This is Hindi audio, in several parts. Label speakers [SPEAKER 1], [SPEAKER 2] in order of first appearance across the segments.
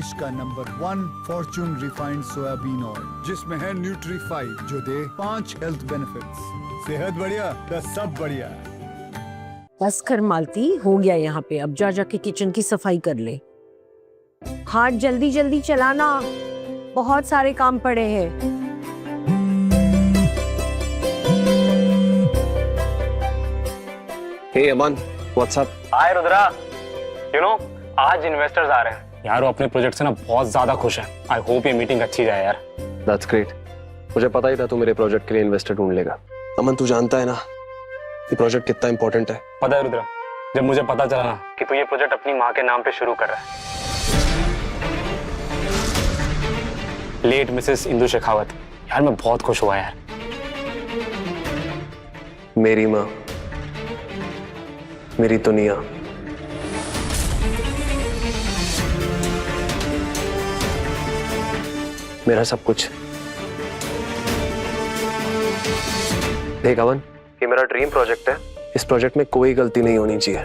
[SPEAKER 1] देश का number 1 Fortune refined soybean oil, जिसमें है न्यूट्रीफाइव, जो दे 5 हेल्थ बेनिफिट्स। सेहत बढ़िया तो सब बढ़िया।
[SPEAKER 2] बस कर मालती, हो गया यहाँ पे। अब जा जाके किचन की सफाई कर ले। हाथ जल्दी जल्दी चलाना, बहुत सारे काम पड़े हैं।
[SPEAKER 3] Hey Aman, what's up?
[SPEAKER 4] हाय रुद्रा, आज इन्वेस्टर्स आ रहे हैं यार। वो अपने प्रोजेक्ट से ना बहुत ज्यादा खुश है। आई होप ये मीटिंग अच्छी जाए यार।
[SPEAKER 3] That's great. मुझे पता ही था तू मेरे प्रोजेक्ट के लिए इन्वेस्टर ढूंढ लेगा। अमन, तू जानता है ना ये प्रोजेक्ट कितना इंपॉर्टेंट है।
[SPEAKER 4] पता है रुद्रा, जब मुझे पता चला ना कि तू ये प्रोजेक्ट अपनी माँ के नाम पे शुरू कर रहा है, लेट मिसेस इंदु शेखावत, यार मैं बहुत खुश हुआ यार।
[SPEAKER 3] मेरी माँ, मेरी दुनिया, मेरा सब कुछ। देख अमन, ये मेरा ड्रीम प्रोजेक्ट है। इस प्रोजेक्ट में कोई गलती नहीं होनी चाहिए।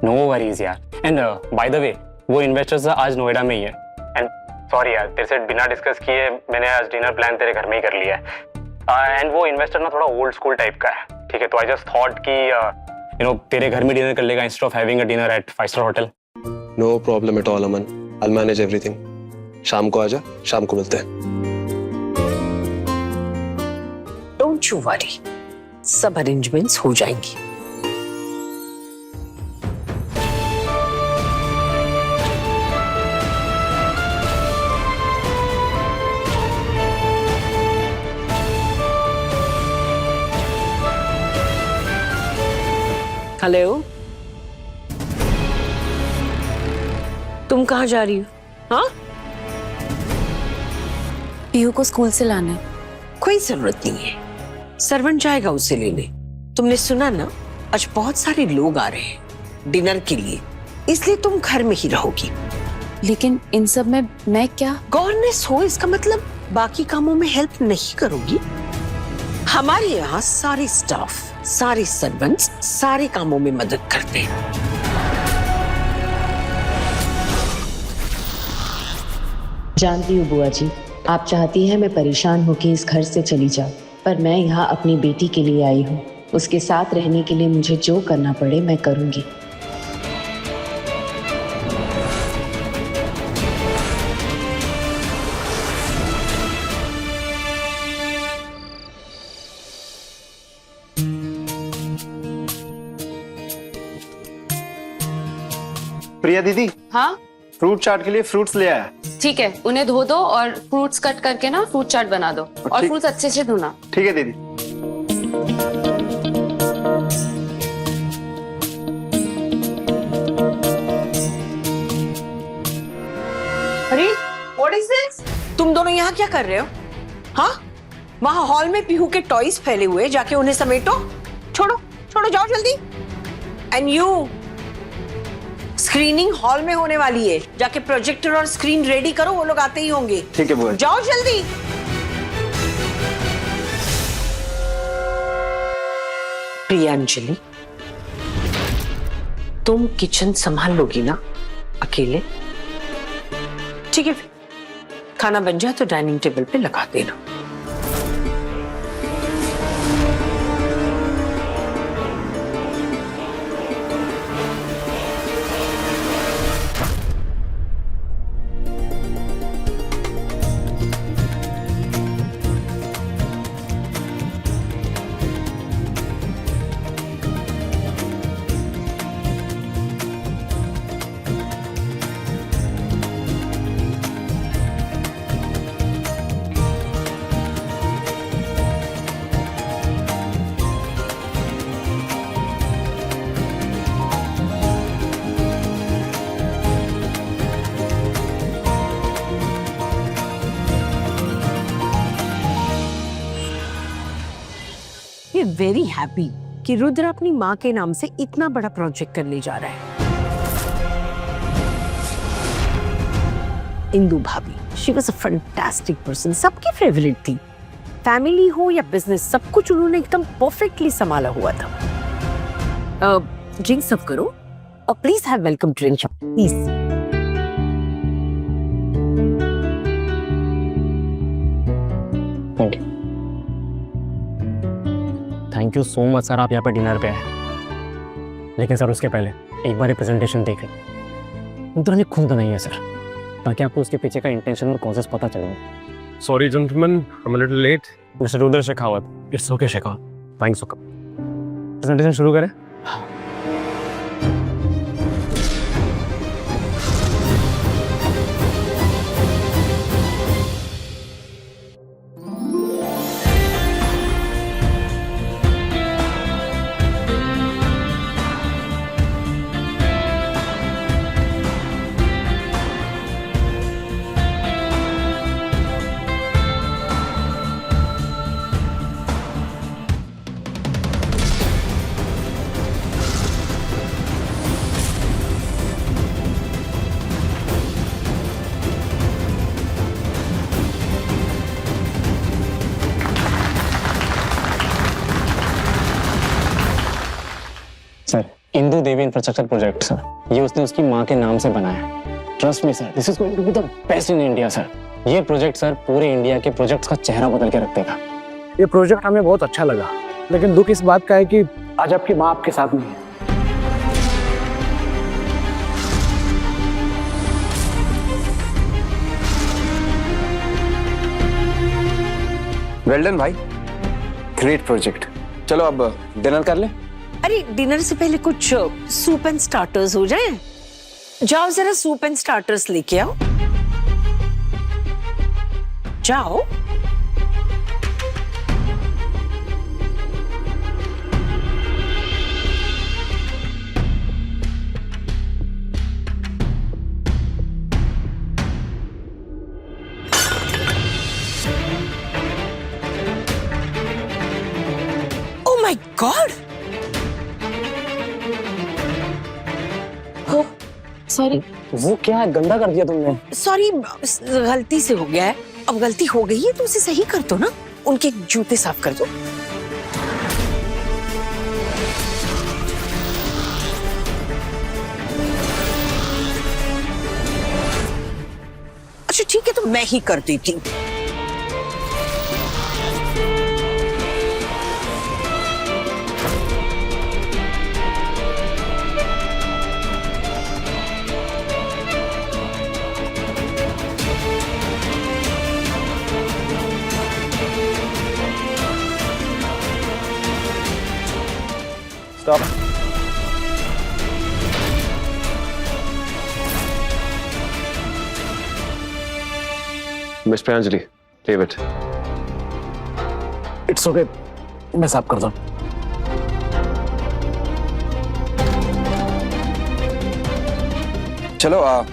[SPEAKER 4] नो वरीज यार। एंड बाय द वे, वो इन्वेस्टर्स आज नोएडा में ही है। एंड सॉरी यार, तेरे से बिना डिस्कस किए मैंने आज डिनर प्लान तेरे घर में ही कर लिया है। एंड वो इन्वेस्टर ना थोड़ा ओल्ड स्कूल टाइप का है, ठीक है? तो आई जस्ट थॉट कि तेरे घर में डिनर कर लेगा instead of having a dinner at five star hotel.
[SPEAKER 3] No problem at all Aman, I will manage everything. शाम को आजा, शाम को मिलते हैं।
[SPEAKER 2] डोंट यू वरी, सब अरेंजमेंट्स हो जाएंगी। हेलो, तुम कहाँ जा रही हो? हाँ,
[SPEAKER 5] पीहू को स्कूल से लाना है।
[SPEAKER 2] कोई जरूरत नहीं है, सर्वेंट जाएगा उसे लेने। तुमने सुना ना, आज बहुत सारे लोग आ रहे हैं डिनर के लिए, इसलिए तुम घर में ही रहोगी।
[SPEAKER 5] लेकिन इन सब में मैं क्या?
[SPEAKER 2] गवर्नेंस हो, इसका मतलब बाकी कामों में हेल्प नहीं करोगी? हमारे यहाँ सारे स्टाफ, सारे सर्वेंट्स सारे कामों में मदद करते हैं।
[SPEAKER 6] जानती हूँ बुआ जी, आप चाहती हैं मैं परेशान होकर इस घर से चली जाऊँ, पर मैं यहाँ अपनी बेटी के लिए आई हूँ। उसके साथ रहने के लिए मुझे जो करना पड़े मैं करूँगी।
[SPEAKER 7] प्रिया दीदी,
[SPEAKER 5] हाँ
[SPEAKER 7] फ्रूट चाट के लिए फ्रूट्स ले आया।
[SPEAKER 5] ठीक है, उन्हें धो दो और फ्रूट्स कट करके ना फ्रूट चाट बना दो। और
[SPEAKER 7] ठीक।
[SPEAKER 5] फ्रूट्स अच्छे से धोना।
[SPEAKER 7] ठीक है दीदी।
[SPEAKER 2] अरे व्हाट इज दिस? तुम दोनों यहाँ क्या कर रहे हो? हाँ, वहाँ हॉल में पीहू के टॉयज फैले हुए, जाके उन्हें समेटो। छोड़ो छोड़ो, जाओ जल्दी। एंड यू, स्क्रीनिंग हॉल में होने वाली है, जाके प्रोजेक्टर और स्क्रीन रेडी करो, वो लोग आते ही होंगे।
[SPEAKER 7] ठीक है बुआ।
[SPEAKER 2] जाओ जल्दी। प्रियांजलि, तुम किचन संभाल लोगी ना अकेले? ठीक है, खाना बन जाए तो डाइनिंग टेबल पे लगा देना। वेरी हैप्पी कि रुद्र अपनी माँ के नाम से इतना बड़ा प्रोजेक्ट करने जा रहा है। इंदु भाभी, she was a fantastic person, सबकी फेवरेट थी। फैमिली हो या बिजनेस, सब कुछ उन्होंने एकदम परफेक्टली संभाला हुआ था। ड्रिंक सर्व करो और please have welcome drink please.
[SPEAKER 4] Thank you so much sir, आप यहाँ पे डिनर पे आए। लेकिन सर उसके पहले एक बार ये प्रेजेंटेशन देख लें। उतना नहीं खुद नहीं है सर, ताकि आपको उसके पीछे का इंटेंशन और कॉजेस पता चले।
[SPEAKER 3] Sorry gentleman, I am a little late.
[SPEAKER 4] Mister Rudra Shekhawat, it's okay Shekhawat, thanks for coming. Presentation शुरू करें। Sir Indu Devi infrastructure project sir, ये उसने उसकी माँ के नाम से बनाया। Trust me sir, this is going to be the best in India sir. ये प्रोजेक्ट सर पूरे इंडिया के प्रोजेक्ट्स का चेहरा बदल के रख देगा।
[SPEAKER 8] ये प्रोजेक्ट हमें बहुत अच्छा लगा, लेकिन दुख इस बात का है कि आज आपकी माँ आपके साथ नहीं है।
[SPEAKER 7] वेल डन भाई, ग्रेट प्रोजेक्ट। चलो अब डिनर कर ले।
[SPEAKER 2] अरे डिनर से पहले कुछ सूप एंड स्टार्टर्स हो जाए। जाओ जरा सूप एंड स्टार्टर्स लेके आओ, जाओ। Oh my God,
[SPEAKER 5] sorry.
[SPEAKER 4] वो क्या है, गंदा कर दिया तुमने।
[SPEAKER 2] सॉरी, गलती से हो गया है। अब गलती हो गई है तो उसे सही कर दो ना। उनके जूते साफ कर दो। अच्छा ठीक है, तो मैं ही कर देती हूँ।
[SPEAKER 3] Stop. Miss Priyanjali, leave it.
[SPEAKER 8] It's okay, मैं साफ करता हूँ।
[SPEAKER 7] चलो अब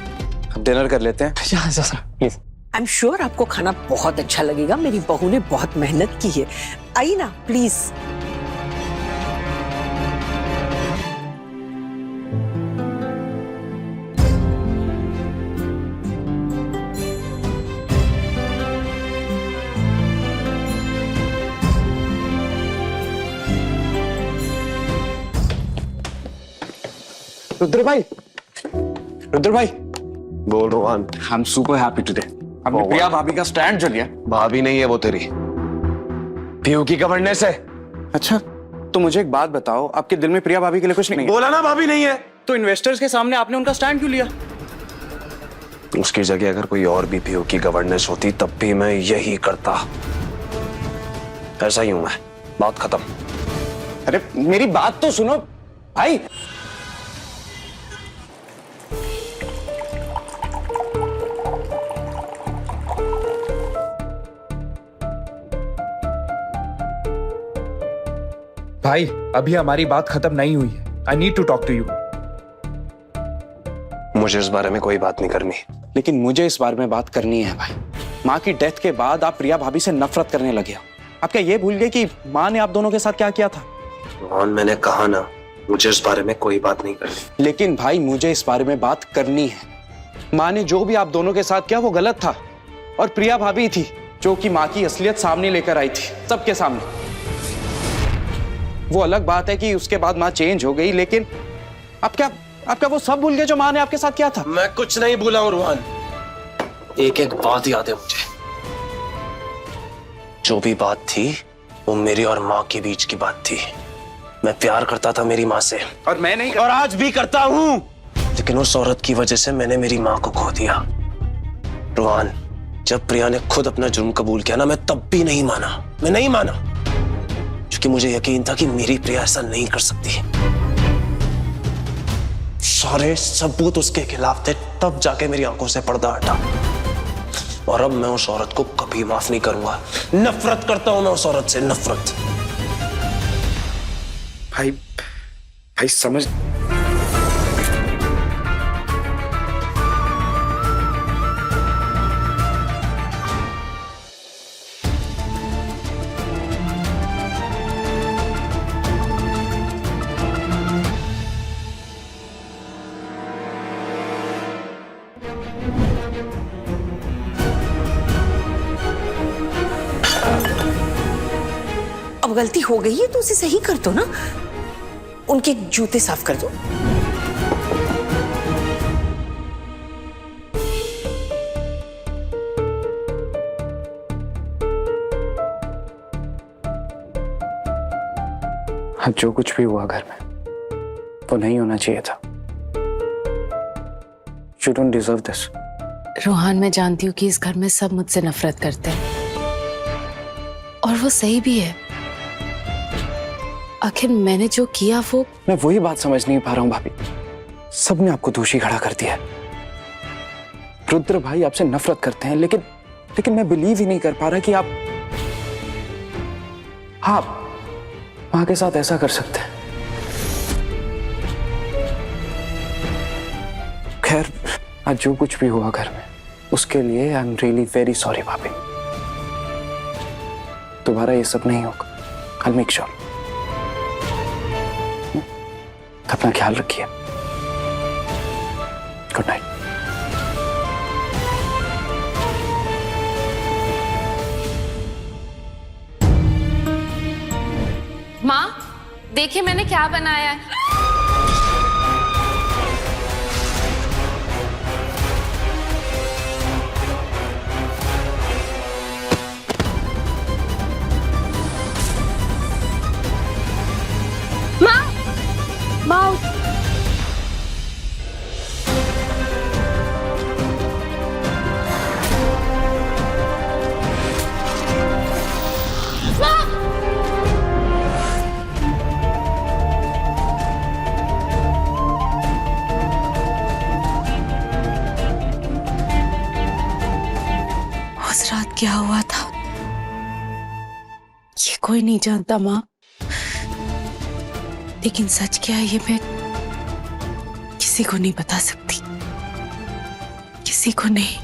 [SPEAKER 7] डिनर कर लेते हैं।
[SPEAKER 4] Sir please.
[SPEAKER 2] I am sure आपको खाना बहुत अच्छा लगेगा। मेरी बहू ने बहुत मेहनत की है। आइए ना प्लीज।
[SPEAKER 7] रुद्र भाई, रुद्र भाई,
[SPEAKER 3] बोल Rohan.
[SPEAKER 7] I am super happy today. हमने प्रिया भाभी का स्टैंड जो लिया।
[SPEAKER 3] भाभी नहीं है वो तेरी, पीयू की गवर्नेंस है।
[SPEAKER 7] अच्छा, तो मुझे एक बात बताओ, आपके दिल में प्रिया भाभी के लिए कुछ नहीं है?
[SPEAKER 3] बोला ना भाभी नहीं है।
[SPEAKER 7] तो इन्वेस्टर्स के सामने आपने उनका स्टैंड क्यों लिया?
[SPEAKER 3] उसकी जगह अगर कोई और भी पीयू की गवर्नेंस होती तब भी मैं यही करता। ऐसा ही हूं मैं, बात खत्म।
[SPEAKER 7] अरे मेरी बात तो सुनो भाई।
[SPEAKER 9] भाई अभी हमारी बात खत्म नहीं हुई है। I need to talk to you.
[SPEAKER 3] मुझे इस बारे में कोई बात नहीं करनी।
[SPEAKER 7] लेकिन मुझे इस बारे में बात करनी है भाई। माँ की डेथ के बाद आप प्रिया भाभी से नफरत करने लगे हो। आप क्या ये भूल गए कि माँ ने आप दोनों के साथ क्या किया था?
[SPEAKER 3] रोहन, मैंने कहा ना, मुझे इस बारे में कोई बात नहीं करनी।
[SPEAKER 7] लेकिन भाई मुझे इस बारे में बात करनी है। माँ ने जो भी आप दोनों के साथ किया वो गलत था, और प्रिया भाभी थी जो कि माँ की असलियत सामने लेकर आई थी, सबके सामने। वो अलग बात है कि उसके बाद माँ चेंज हो गई, लेकिन आप क्या वो सब भूल गए जो माँ ने आपके साथ किया था?
[SPEAKER 3] मैं कुछ नहीं भूला हूं रोहन, एक एक बात याद है मुझे। जो भी बात थी वो मेरी और माँ के बीच की बात थी। मैं प्यार करता था मेरी माँ से,
[SPEAKER 7] और मैं नहीं
[SPEAKER 3] और आज भी करता हूँ, लेकिन उस औरत की वजह से मैंने मेरी माँ को खो दिया। रोहान, जब प्रिया ने खुद अपना जुर्म कबूल किया ना, मैं तब भी नहीं माना। मैं नहीं माना क्योंकि मुझे यकीन था कि मेरी प्रिया ऐसा नहीं कर सकती। सारे सबूत उसके खिलाफ थे, तब जाके मेरी आंखों से पर्दा हटा। और अब मैं उस औरत को कभी माफ नहीं करूंगा। नफरत करता हूं मैं उस औरत से, नफरत।
[SPEAKER 7] भाई भाई समझ।
[SPEAKER 2] अब गलती हो गई है तो उसे सही कर दो ना, उनके जूते साफ कर दो।
[SPEAKER 8] हाँ, जो कुछ भी हुआ घर में वो नहीं होना चाहिए था। You don't deserve this.
[SPEAKER 6] Rohan, मैं जानती हूँ कि इस घर में सब मुझसे नफरत करते हैं और वो सही भी है। आखिर मैंने जो किया वो
[SPEAKER 8] मैं वही बात समझ नहीं पा रहा हूँ भाभी। सबने आपको दोषी खड़ा कर दिया है। रुद्र भाई आपसे नफरत करते हैं, लेकिन मैं बिलीव ही नहीं कर पा रहा कि आप माँ के साथ ऐसा कर सकते हैं। खैर, आज जो कुछ भी हुआ घर में उसके लिए I am really very sorry भाभी। दोबारा ये सब नहीं होगा। I'll make sure. अपना ख्याल रखिए। Good night.
[SPEAKER 5] माँ, देखिए मैंने क्या बनाया है। माँ,
[SPEAKER 6] उस रात क्या हुआ था ये कोई नहीं जानता माँ, लेकिन सच क्या है ये मैं किसी को नहीं बता सकती, किसी को नहीं।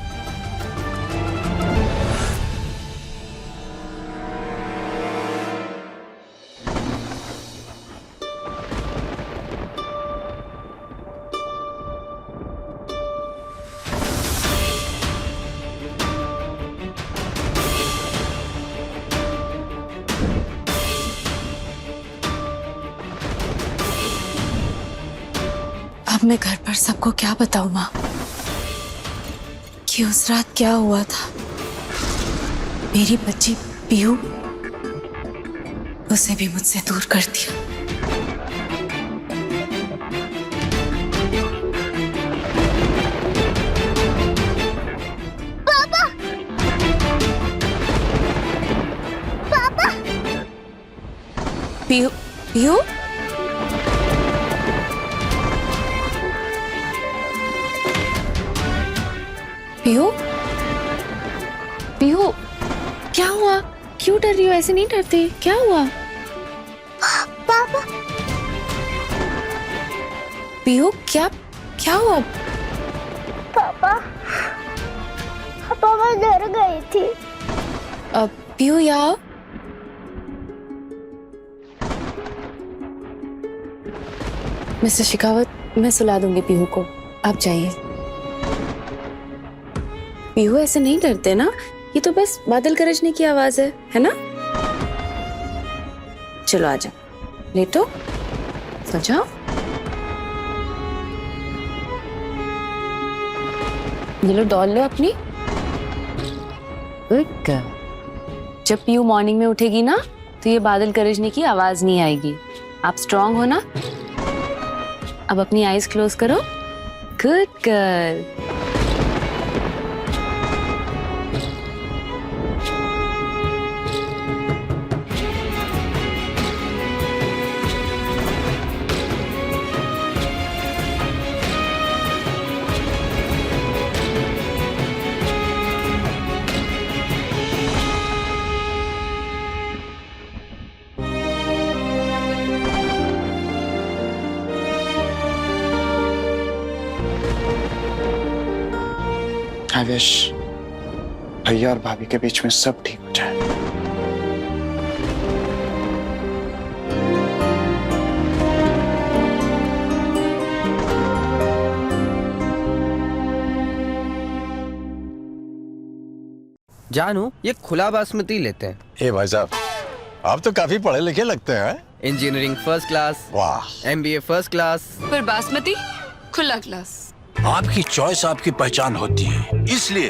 [SPEAKER 6] अब मैं घर पर सबको क्या बताऊं माँ कि उस रात क्या हुआ था। मेरी बच्ची पीहू, उसे भी मुझसे दूर कर दिया। पापा! पापा! पीहू, पीहू? पीहू, पीहू, क्या हुआ? क्यों डर रही हो? ऐसे नहीं डरते। क्या हुआ? पापा। पीहू, क्या क्या हुआ?
[SPEAKER 10] पापा, पापा मैं डर गई थी।
[SPEAKER 6] पीहू यहाँ आओ। मिस्टर शेखावत, मैं सुला दूंगी पीहू को, आप जाइए। पीहू ऐसे नहीं डरते ना, ये तो बस बादल गरजने की आवाज है ना? चलो आ जाओ, लेटो, सो जाओ। ये लो डॉल लो अपनी। Good girl. जब पीहू मॉर्निंग में उठेगी ना
[SPEAKER 5] तो ये बादल गरजने की आवाज नहीं आएगी। आप स्ट्रांग हो ना? अब अपनी आईज क्लोज करो। Good girl.
[SPEAKER 8] आई विश भैया और भाभी के बीच में सब ठीक हो जाए।
[SPEAKER 11] जानू, ये खुला बासमती लेते हैं।
[SPEAKER 12] ए भाई साहब, आप तो काफी पढ़े लिखे लगते हैं।
[SPEAKER 11] इंजीनियरिंग फर्स्ट क्लास,
[SPEAKER 12] वाह।
[SPEAKER 11] MBA first class.
[SPEAKER 5] पर बासमती खुला क्लास।
[SPEAKER 12] आपकी चॉइस आपकी पहचान होती है, इसलिए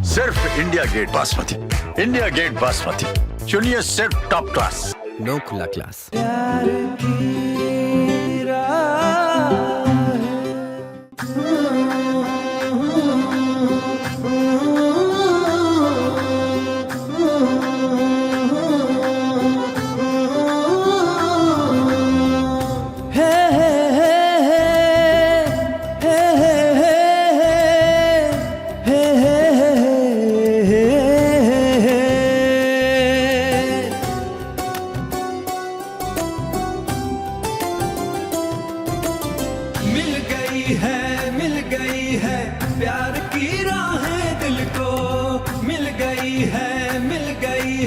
[SPEAKER 12] सिर्फ India Gate basmati. India Gate basmati चुनिए, सिर्फ टॉप क्लास,
[SPEAKER 11] नो खुला क्लास।
[SPEAKER 13] गई है प्यार की राहें दिल को, मिल गई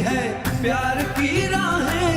[SPEAKER 13] है प्यार की राहें